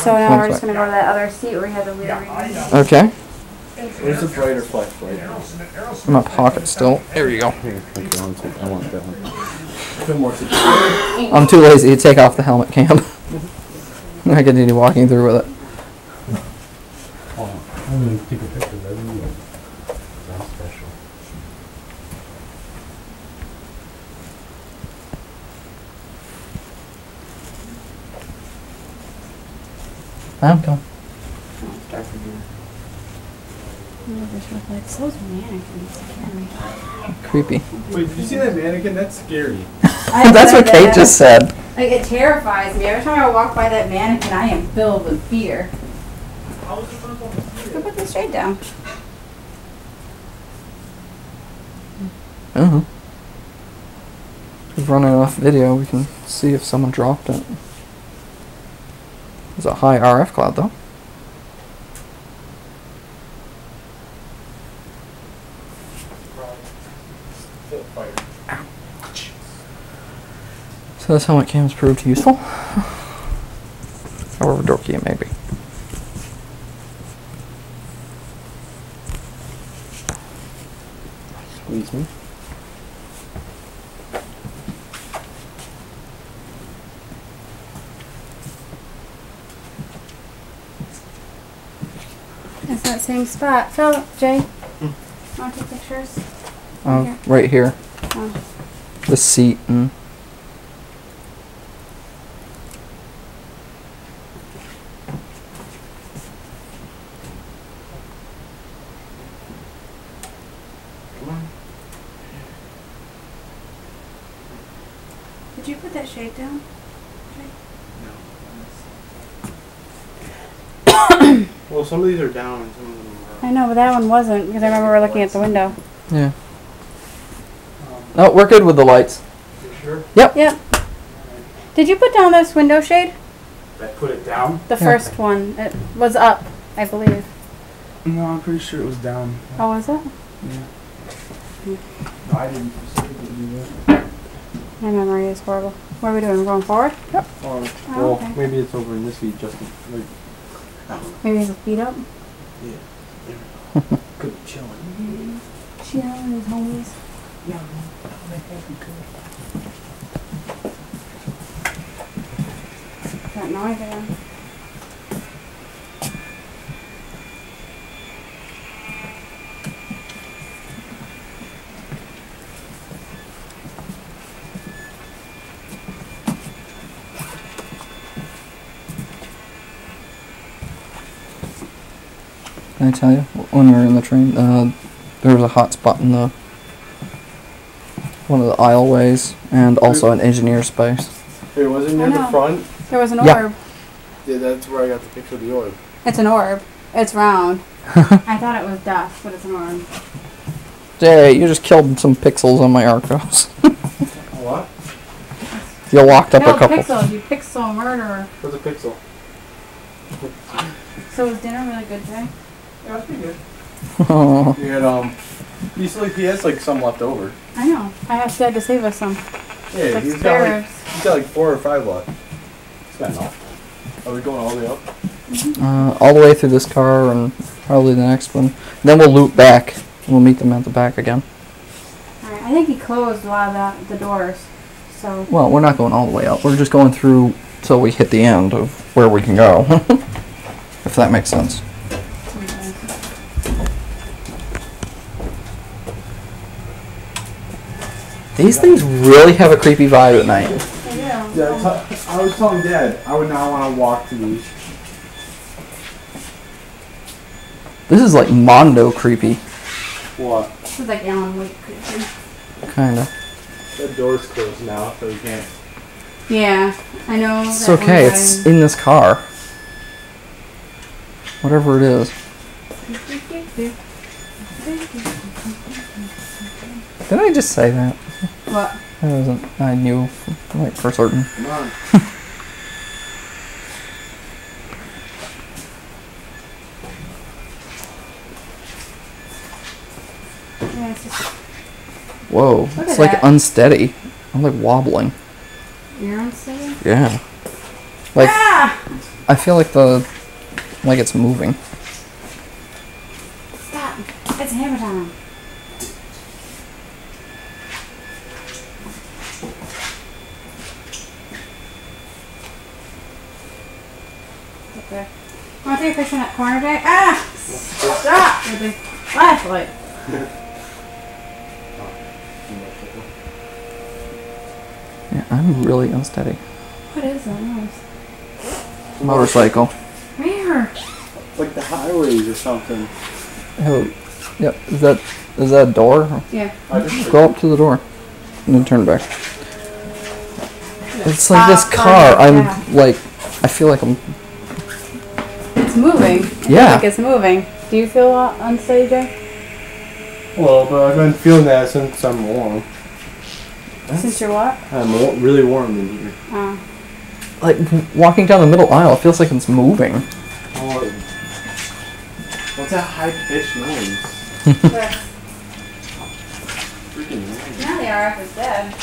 So now we're just going to go to that other seat where we have the weird reading. Okay. Where's the brighter flashlight? In my pocket still. There you go. I want that one. I'm too lazy to take off the helmet cam. I continue walking through with it. I'm going to take a picture of every one. Sounds special. I'm coming. Those mannequins scare me. Creepy. Wait, did you see that mannequin? That's scary. That's what Kate just said. Like, it terrifies me. Every time I walk by that mannequin, I am filled with fear. Go put this straight down. Uh-huh. We've run enough video, we can see if someone dropped it. There's a high RF cloud, though. So this helmet cam has proved useful. However dorky it may be. Squeeze me. It's that same spot. Phil, Jay, want to take pictures? Right here. Oh. The seat and... Did you put that shade down? Well, some of these are down and some of them are. I know, but that one wasn't, because I remember we were looking at the window. Yeah. Oh, we're good with the lights. You sure? Yep. Yep. Did you put down this window shade? I put it down? The first one. It was up, I believe. No, I'm pretty sure it was down. Oh, was it? Yeah. No, I didn't specifically do that. My memory is horrible. What are we doing? We're going forward? Yep. Well, okay. maybe it's over in this feed, just like. Maybe his feet up? Yeah. Could be chilling. Chilling with homies. Yeah, I think we could. Got no idea. Can I tell you, when we were in the train, there was a hot spot in the one of the aisleways, and also an engineer space. It wasn't near the front? There was an Yeah. orb. Yeah, that's where I got the picture of the orb. It's an orb. It's round. I thought it was dust, but it's an orb. Jay, you just killed some pixels on my Arcos. What? You locked up No, a couple. pixels. You pixel murderer. What's a pixel? So was dinner really good today? Yeah, that's pretty good. Oh. You had, he has like some left over. I know. I actually had to save us some. Yeah, Like he's spares. got like 4 or 5 left. It's not enough. Are we going all the way up? All the way through this car and probably the next one. Then we'll loop back. We'll meet them at the back again. Alright, I think he closed a lot of the doors. So. Well, we're not going all the way up. We're just going through till we hit the end of where we can go. If that makes sense. These things really have a creepy vibe at night. Yeah, I was telling Dad, I would not want to walk to these. This is like Mondo creepy. What? This is like Alan Wake creepy. Kinda. That door's closed now, so we can't. Yeah, I know. It's okay, it's in this car. Whatever it is. Did I just say that? What? I knew, like, for certain. Come on. Yeah, it's just, Whoa, Look it's at like that. unsteady. I'm like wobbling. you're unsteady? Yeah. Like, Ah! I feel like it's moving. Stop. It's hammer time. Up there. Want to take a picture in that corner, Jay? Ah! Stop with the flashlight. Yeah, I'm really unsteady. What is that noise? Motorcycle. Where? Like the highways or something. Oh, yep. Is that a door? Yeah. I just Go up to the door and then turn back. It's like this car. I'm like, I feel like I'm. It's moving. I feel Yeah. like it's moving. Do you feel unsteady, Jay? Well, but I've been feeling that since I'm warm. Since you're what? I'm really warm in here. Oh. Like walking down the middle aisle, it feels like it's moving. Oh, what's that high pitched noise? Freaking noise. Now the RF is dead.